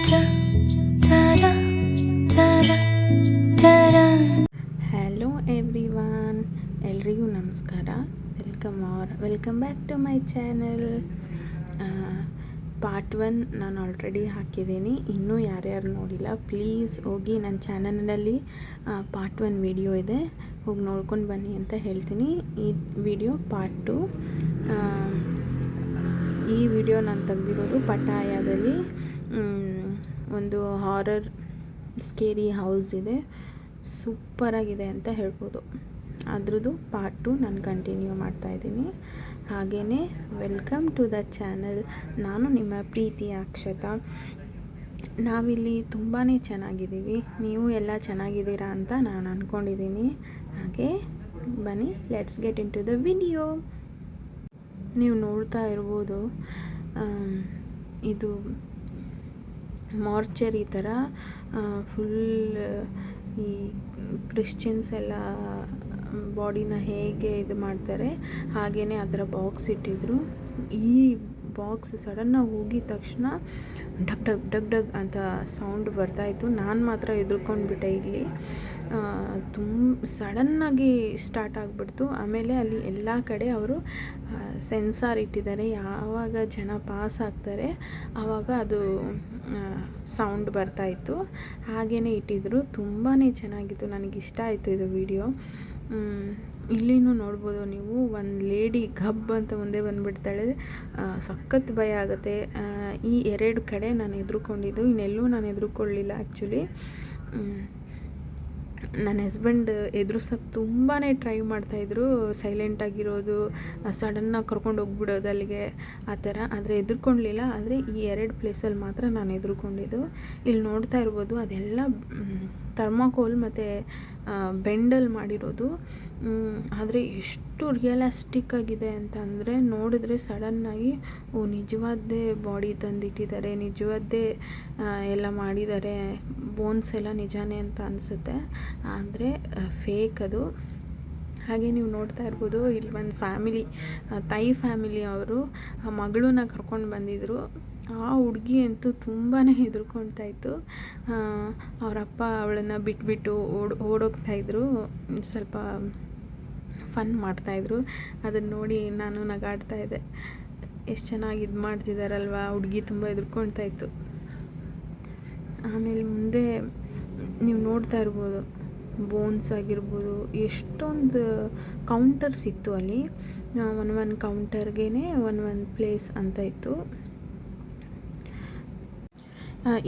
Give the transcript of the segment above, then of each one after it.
Hello everyone, ಎಲ್ರಿಗೂ ನಮಸ್ಕಾರ. Welcome back to my channel. Part 1 ನಾನು ಆಲ್ರೆಡಿ ಹಾಕಿದ್ದೀನಿ. ಇನ್ನೂ ಯಾರ್ಯಾರು ನೋಡಿಲ್ಲ ಪ್ಲೀಸ್ ಹೋಗಿ ನನ್ನ ಚಾನಲ್ನಲ್ಲಿ ಪಾರ್ಟ್ 1 ವಿಡಿಯೋ ಇದೆ, ಹೋಗಿ ನೋಡ್ಕೊಂಡು ಬನ್ನಿ ಅಂತ ಹೇಳ್ತೀನಿ. ಈ ವಿಡಿಯೋ ಪಾರ್ಟ್ 2. ಈ ವಿಡಿಯೋ ನಾನು ತೆಗೆದಿರೋದು ಪಟಾಯದಲ್ಲಿ ಒಂದು ಹಾರರ್ ಸ್ಕೇರಿ ಹೌಸ್ ಇದೆ, ಸೂಪರಾಗಿದೆ ಅಂತ ಹೇಳ್ಬೋದು. ಅದ್ರದ್ದು ಪಾರ್ಟ್ 2 ನಾನು ಕಂಟಿನ್ಯೂ ಮಾಡ್ತಾಯಿದ್ದೀನಿ. ಹಾಗೆಯೇ ವೆಲ್ಕಮ್ ಟು ದ ಚಾನಲ್. ನಾನು ನಿಮ್ಮ ಪ್ರೀತಿಯ ಅಕ್ಷತಾ. ನಾವಿಲ್ಲಿ ತುಂಬಾ ಚೆನ್ನಾಗಿದ್ದೀವಿ, ನೀವು ಎಲ್ಲ ಚೆನ್ನಾಗಿದ್ದೀರಾ ಅಂತ ನಾನು ಅಂದ್ಕೊಂಡಿದ್ದೀನಿ. ಹಾಗೆ ಬನ್ನಿ, let's get into the video. ನೀವು ನೋಡ್ತಾ ಇರ್ಬೋದು, ಇದು ಮಾರ್ಚರಿ ಥರ ಫುಲ್ ಈ ಕ್ರಿಶ್ಚಿಯನ್ಸ್ ಎಲ್ಲ ಬಾಡಿನ ಹೇಗೆ ಇದು ಮಾಡ್ತಾರೆ ಹಾಗೆಯೇ ಅದರ ಬಾಕ್ಸ್ ಇಟ್ಟಿದ್ರು. ಈ ಬಾಕ್ಸ್ ಸಡನ್ನಾಗಿ ಹೋಗಿದ ತಕ್ಷಣ ಡಗ್ ಡಗ್ ಡಗ್ ಡಗ್ ಅಂತ ಸೌಂಡ್ ಬರ್ತಾಯಿತ್ತು. ನಾನು ಮಾತ್ರ ಹೆದರ್ಕೊಂಡ್ಬಿಟ್ಟೆ. ಇಲ್ಲಿ ಸಡನ್ನಾಗಿ ಸ್ಟಾರ್ಟ್ ಆಗಿಬಿಡ್ತು. ಆಮೇಲೆ ಅಲ್ಲಿ ಎಲ್ಲ ಕಡೆ ಅವರು ಸೆನ್ಸಾರ್ ಇಟ್ಟಿದ್ದಾರೆ, ಯಾವಾಗ ಜನ ಪಾಸ್ ಆಗ್ತಾರೆ ಆವಾಗ ಅದು ಸೌಂಡ್ ಬರ್ತಾಯಿತ್ತು. ಹಾಗೆಯೇ ಇಟ್ಟಿದ್ರು. ತುಂಬಾ ಚೆನ್ನಾಗಿತ್ತು, ನನಗಿಷ್ಟ ಆಯಿತು ಇದು ವಿಡಿಯೋ. ಇಲ್ಲಿನೂ ನೋಡ್ಬೋದು ನೀವು, ಒಂದು ಲೇಡಿ ಗಬ್ ಅಂತ ಮುಂದೆ ಬಂದುಬಿಡ್ತಾಳೆ. ಸಖತ್ ಭಯ ಆಗುತ್ತೆ. ಈ 2 ಕಡೆ ನಾನು ಹೆದರ್ಕೊಂಡಿದ್ದು, ಇನ್ನೆಲ್ಲೂ ನಾನು ಹೆದರ್ಕೊಳ್ಳಿಲ್ಲ ಆ್ಯಕ್ಚುಲಿ. ನನ್ನ ಹಸ್ಬೆಂಡ್ ಎದುರಿಸೋಕ್ಕೆ ತುಂಬಾ ಟ್ರೈ ಮಾಡ್ತಾಯಿದ್ರು, ಸೈಲೆಂಟಾಗಿರೋದು, ಸಡನ್ನಾಗಿ ಕರ್ಕೊಂಡು ಹೋಗ್ಬಿಡೋದು ಅಲ್ಲಿಗೆ, ಆ ಥರ. ಆದರೆ ಹೆದರ್ಕೊಳ್ಳಿಲ್ಲ. ಆದರೆ ಈ 2 ಪ್ಲೇಸಲ್ಲಿ ಮಾತ್ರ ನಾನು ಹೆದರ್ಕೊಂಡಿದ್ದು. ಇಲ್ಲಿ ನೋಡ್ತಾ ಇರ್ಬೋದು, ಅದೆಲ್ಲ ಥರ್ಮಾಕೋಲ್ ಮತ್ತು ಬೆಂಡಲ್ಲಿ ಮಾಡಿರೋದು. ಆದರೆ ಎಷ್ಟು ರಿಯಲಿಸ್ಟಿಕ್ ಆಗಿದೆ ಅಂತ ಅಂದರೆ, ನೋಡಿದ್ರೆ ಸಡನ್ನಾಗಿ ನಿಜವಾದ್ದೇ ಬಾಡಿ ತಂದಿಟ್ಟಿದ್ದಾರೆ, ನಿಜವಾದ್ದೇ ಎಲ್ಲ ಮಾಡಿದ್ದಾರೆ, ಬೋನ್ಸ್ ಎಲ್ಲ ನಿಜಾನೇ ಅಂತ ಅನಿಸುತ್ತೆ. ಆದರೆ ಫೇಕ್ ಅದು. ಹಾಗೆ ನೀವು ನೋಡ್ತಾ ಇರ್ಬೋದು, ಇಲ್ಲಿ ಒಂದು ಫ್ಯಾಮಿಲಿ, ತೈ ಫ್ಯಾಮಿಲಿ ಅವರು ಮಗಳನ್ನ ಕರ್ಕೊಂಡು ಬಂದಿದ್ದರು. ಆ ಹುಡುಗಿ ಅಂತೂ ತುಂಬಾ ಹೆದರ್ಕೊಳ್ತಾಯಿತ್ತು. ಅವರಪ್ಪ ಅವಳನ್ನು ಬಿಟ್ಬಿಟ್ಟು ಓಡೋಗ್ತಾಯಿದ್ರು, ಸ್ವಲ್ಪ ಫನ್ ಮಾಡ್ತಾಯಿದ್ರು. ಅದನ್ನು ನೋಡಿ ನಾನು ನಗಾಡ್ತಾಯಿದ್ದೆ. ಎಷ್ಟು ಚೆನ್ನಾಗಿ ಇದು ಮಾಡ್ತಿದ್ದಾರಲ್ವ, ಹುಡುಗಿ ತುಂಬ ಹೆದರ್ಕೊಳ್ತಾಯಿತ್ತು. ಆಮೇಲೆ ಮುಂದೆ ನೀವು ನೋಡ್ತಾ ಇರ್ಬೋದು, ಬೋನ್ಸ್ ಆಗಿರ್ಬೋದು, ಎಷ್ಟೊಂದು ಕೌಂಟರ್ಸ್ ಇತ್ತು ಅಲ್ಲಿ. ಒಂದು ಕೌಂಟರ್ಗೆ ಒಂದು ಪ್ಲೇಸ್ ಅಂತ ಇತ್ತು.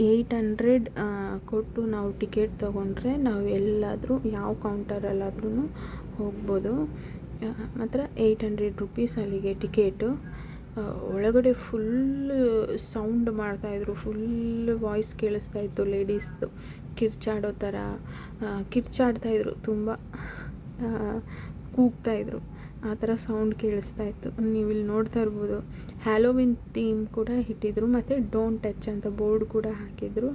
800 ಕೊಟ್ಟು ನಾವು ಟಿಕೆಟ್ ತೊಗೊಂಡ್ರೆ ನಾವು ಎಲ್ಲಾದರೂ ಯಾವ ಕೌಂಟರಲ್ಲಾದ್ರೂ ಹೋಗ್ಬೋದು. ಮಾತ್ರ 800 ರುಪೀಸ್ ಅಲ್ಲಿಗೆ ಟಿಕೆಟು. ಒಳಗಡೆ ಫುಲ್ ಸೌಂಡ್ ಮಾಡ್ತಾಯಿದ್ರು, ಫುಲ್ ವಾಯ್ಸ್ ಕೇಳಿಸ್ತಾಯಿತ್ತು. ಲೇಡೀಸ್ದು ಕಿರ್ಚಾಡೋ ಥರ ಕಿರ್ಚಾಡ್ತಾಯಿದ್ರು, ತುಂಬ ಕೂಗ್ತಾಯಿದ್ರು, ಆ ಥರ ಸೌಂಡ್ ಕೇಳಿಸ್ತಾಯಿತ್ತು. ನೀವು ಇಲ್ಲಿ ನೋಡ್ತಾ ಇರ್ಬೋದು, ಹ್ಯಾಲೋವಿನ್ ಥೀಮ್ ಕೂಡ ಇಟ್ಟಿದ್ರು, ಮತ್ತು ಡೋಂಟ್ ಟಚ್ ಅಂತ ಬೋರ್ಡ್ ಕೂಡ ಹಾಕಿದ್ರು.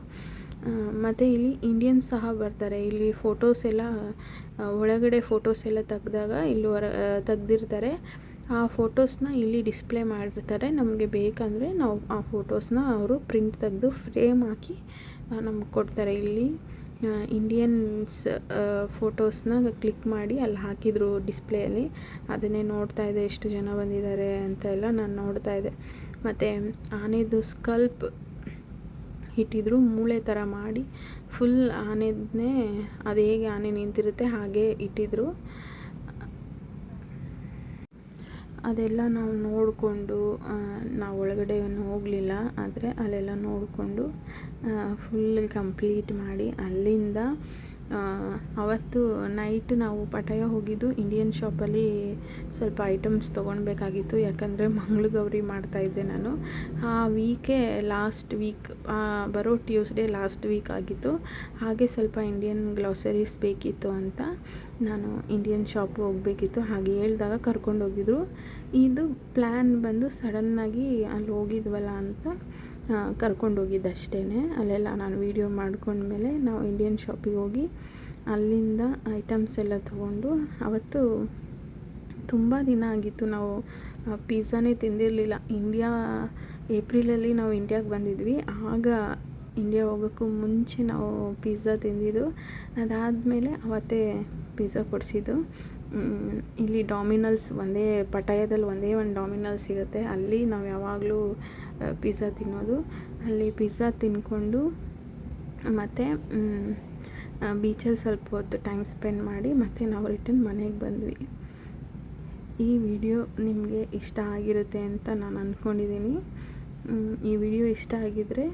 ಮತ್ತು ಇಲ್ಲಿ ಇಂಡಿಯನ್ಸ್ ಸಹ ಬರ್ತಾರೆ. ಇಲ್ಲಿ ಫೋಟೋಸ್ ಎಲ್ಲ, ಒಳಗಡೆ ಫೋಟೋಸ್ ಎಲ್ಲ ತೆಗ್ದಾಗ ಇಲ್ಲಿ ತೆಗ್ದಿರ್ತಾರೆ. ಆ ಫೋಟೋಸ್ನ ಇಲ್ಲಿ ಡಿಸ್ಪ್ಲೇ ಮಾಡಿರ್ತಾರೆ. ನಮಗೆ ಬೇಕಂದರೆ ನಾವು ಆ ಫೋಟೋಸ್ನ ಅವರು ಪ್ರಿಂಟ್ ತೆಗೆದು ಫ್ರೇಮ್ ಹಾಕಿ ನಮಗೆ ಕೊಡ್ತಾರೆ. ಇಲ್ಲಿ ಇಂಡಿಯನ್ಸ್ ಫೋಟೋಸ್ನ ಕ್ಲಿಕ್ ಮಾಡಿ ಅಲ್ಲಿ ಹಾಕಿದ್ರು ಡಿಸ್ಪ್ಲೇಯಲ್ಲಿ. ಅದನ್ನೇ ನೋಡ್ತಾ ಇದ್ದೆ, ಎಷ್ಟು ಜನ ಬಂದಿದ್ದಾರೆ ಅಂತ ಎಲ್ಲ ನಾನು ನೋಡ್ತಾ ಇದ್ದೆ. ಮತ್ತು ಆನೆದು ಸ್ಕಲ್ಪ್ ಇಟ್ಟಿದ್ರು, ಮೂಳೆ ಥರ ಮಾಡಿ ಫುಲ್ ಆನೆದನ್ನೇ, ಅದು ಹೇಗೆ ಆನೆ ನಿಂತಿರುತ್ತೆ ಹಾಗೆ ಇಟ್ಟಿದ್ರು. ಅದೆಲ್ಲ ನಾವು ನೋಡಿಕೊಂಡು, ನಾವು ಒಳಗಡೆ ಹೋಗಲಿಲ್ಲ, ಆದರೆ ಅಲ್ಲೆಲ್ಲ ನೋಡಿಕೊಂಡು ಫುಲ್ ಕಂಪ್ಲೀಟ್ ಮಾಡಿ ಅಲ್ಲಿಂದ ಅವತ್ತು ನೈಟ್ ನಾವು ಪಟಾಯ ಹೋಗಿದ್ದು ಇಂಡಿಯನ್ ಶಾಪಲ್ಲಿ ಸ್ವಲ್ಪ ಐಟಮ್ಸ್ ತೊಗೊಳ್ಬೇಕಾಗಿತ್ತು. ಯಾಕಂದರೆ ಮಂಗಳಗೌರಿ ಮಾಡ್ತಾಯಿದ್ದೆ ನಾನು. ಆ ವೀಕೆ ಲಾಸ್ಟ್ ವೀಕ್, ಬರೋ ಟ್ಯೂಸ್ಡೇ ಲಾಸ್ಟ್ ವೀಕ್ ಆಗಿತ್ತು. ಹಾಗೆ ಸ್ವಲ್ಪ ಇಂಡಿಯನ್ ಗ್ಲಾಸರೀಸ್ ಬೇಕಿತ್ತು ಅಂತ ನಾನು ಇಂಡಿಯನ್ ಶಾಪ್ ಹೋಗಬೇಕಿತ್ತು. ಹಾಗೆ ಹೇಳಿದಾಗ ಕರ್ಕೊಂಡೋಗಿದ್ರು. ಇದು ಪ್ಲ್ಯಾನ್ ಬಂದು ಸಡನ್ನಾಗಿ ಅಲ್ಲಿ ಹೋಗಿದ್ವಲ್ಲ ಅಂತ ಕರ್ಕೊಂಡೋಗಿದ್ದು ಅಷ್ಟೇ. ಅಲ್ಲೆಲ್ಲ ನಾನು ವೀಡಿಯೋ ಮಾಡ್ಕೊಂಡ್ಮೇಲೆ ನಾವು ಇಂಡಿಯನ್ ಶಾಪಿಗೆ ಹೋಗಿ ಅಲ್ಲಿಂದ ಐಟಮ್ಸ್ ಎಲ್ಲ ತೊಗೊಂಡು, ಅವತ್ತು ತುಂಬ ದಿನ ಆಗಿತ್ತು ನಾವು ಪಿಜ್ಜಾನೇ ತಿಂದಿರಲಿಲ್ಲ. ಏಪ್ರಿಲಲ್ಲಿ ನಾವು ಇಂಡಿಯಾಗೆ ಬಂದಿದ್ವಿ. ಆಗ ಇಂಡಿಯಾ ಹೋಗೋಕ್ಕೂ ಮುಂಚೆ ನಾವು ಪಿಜ್ಜಾ ತಿಂದಿದ್ದು. ಅದಾದಮೇಲೆ ಅವತ್ತೇ ಪಿಜ್ಜಾ ಕೊಡಿಸಿದ್ದು. ಇಲ್ಲಿ ಡಾಮಿನಲ್ಸ್ ಪಟಾಯದಲ್ಲಿ ಒಂದೇ ಒಂದು ಡಾಮಿನಲ್ಸ್ ಸಿಗುತ್ತೆ, ಅಲ್ಲಿ ನಾವು ಯಾವಾಗಲೂ ಪಿಜ್ಜಾ ತಿನ್ನೋದು. ಅಲ್ಲಿ ಪಿಜ್ಜಾ ತಿಂದ್ಕೊಂಡು ಮತ್ತು ಬೀಚಲ್ಲಿ ಸ್ವಲ್ಪ ಹೊತ್ತು ಟೈಮ್ ಸ್ಪೆಂಡ್ ಮಾಡಿ ಮತ್ತೆ ನಾವು ರಿಟರ್ನ್ ಮನೆಗೆ ಬಂದ್ವಿ. ಈ ವಿಡಿಯೋ ನಿಮಗೆ ಇಷ್ಟ ಆಗಿರುತ್ತೆ ಅಂತ ನಾನು ಅಂದ್ಕೊಂಡಿದ್ದೀನಿ. ಈ ವಿಡಿಯೋ ಇಷ್ಟ ಆಗಿದ್ದರೆ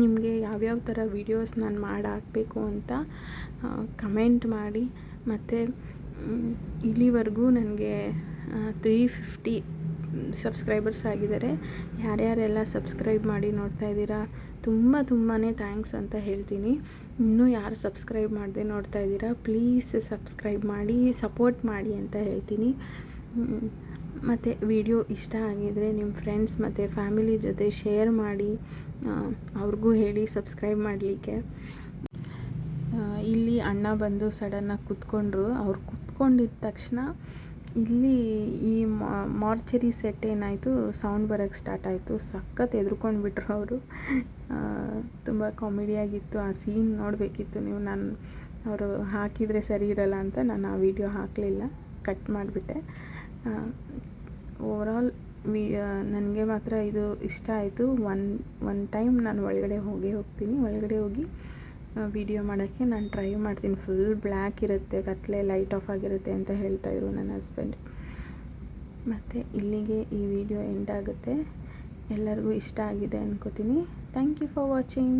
ನಿಮಗೆ ಯಾವ್ಯಾವ ಥರ ವೀಡಿಯೋಸ್ ನಾನು ಹಾಕಬೇಕು ಅಂತ ಕಮೆಂಟ್ ಮಾಡಿ. ಮತ್ತು ಇಲ್ಲಿವರೆಗೂ ನನಗೆ 350 ಸಬ್ಸ್ಕ್ರೈಬರ್ಸ್ ಆಗಿದ್ದಾರೆ. ಯಾರ್ಯಾರೆಲ್ಲ ಸಬ್ಸ್ಕ್ರೈಬ್ ಮಾಡಿ ನೋಡ್ತಾ ಇದ್ದೀರಾ, ತುಂಬಾ ಥ್ಯಾಂಕ್ಸ್ ಅಂತ ಹೇಳ್ತೀನಿ. ಇನ್ನೂ ಯಾರು ಸಬ್ಸ್ಕ್ರೈಬ್ ಮಾಡದೆ ನೋಡ್ತಾ ಇದ್ದೀರಾ, ಪ್ಲೀಸ್ ಸಬ್ಸ್ಕ್ರೈಬ್ ಮಾಡಿ, ಸಪೋರ್ಟ್ ಮಾಡಿ ಅಂತ ಹೇಳ್ತೀನಿ. ಮತ್ತು ವಿಡಿಯೋ ಇಷ್ಟ ಆಗಿದರೆ ನಿಮ್ಮ ಫ್ರೆಂಡ್ಸ್ ಮತ್ತು ಫ್ಯಾಮಿಲಿ ಜೊತೆ ಶೇರ್ ಮಾಡಿ, ಅವ್ರಿಗೂ ಹೇಳಿ ಸಬ್ಸ್ಕ್ರೈಬ್ ಮಾಡಲಿಕ್ಕೆ. ಇಲ್ಲಿ ಅಣ್ಣ ಬಂದು ಸಡನ್ನಾಗಿ ಕೂತ್ಕೊಂಡ್ರು. ಅವ್ರು ಕೂತ್ಕೊಂಡಿದ್ದ ತಕ್ಷಣ ಇಲ್ಲಿ ಈ ಮಾರ್ಚರಿ ಸೆಟ್ ಏನಾಯಿತು, ಸೌಂಡ್ ಬರೋಕ್ಕೆ ಸ್ಟಾರ್ಟ್ ಆಯಿತು. ಸಖತ್ ಹೆದ್ರುಕೊಂಡ್ಬಿಟ್ರು ಅವರು. ತುಂಬ ಕಾಮಿಡಿಯಾಗಿತ್ತು. ಆ ಸೀನ್ ನೋಡಬೇಕಿತ್ತು ನೀವು. ಅವರು ಹಾಕಿದರೆ ಸರಿ ಇರಲ್ಲ ಅಂತ ನಾನು ಆ ವಿಡಿಯೋ ಹಾಕಲಿಲ್ಲ, ಕಟ್ ಮಾಡಿಬಿಟ್ಟೆ. ಓವರಾಲ್ ನನಗೆ ಮಾತ್ರ ಇದು ಇಷ್ಟ ಆಯಿತು. ಒನ್ ಟೈಮ್ ನಾನು ಒಳಗಡೆ ಹೋಗ್ತೀನಿ. ಒಳಗಡೆ ಹೋಗಿ ವಿಡಿಯೋ ಮಾಡೋಕ್ಕೆ ನಾನು ಟ್ರೈ ಮಾಡ್ತೀನಿ. ಫುಲ್ ಬ್ಲ್ಯಾಕ್ ಇರುತ್ತೆ, ಕತ್ಲೆ, ಲೈಟ್ ಆಫ್ ಆಗಿರುತ್ತೆ ಅಂತ ಹೇಳ್ತಾಯಿದ್ರು ನನ್ನ ಹಸ್ಬೆಂಡ್. ಮತ್ತು ಇಲ್ಲಿಗೆ ಈ ವಿಡಿಯೋ ಎಂಡ್ ಆಗುತ್ತೆ. ಎಲ್ಲರಿಗೂ ಇಷ್ಟ ಆಗಿದೆ ಅನ್ಕೋತೀನಿ. Thank you for watching.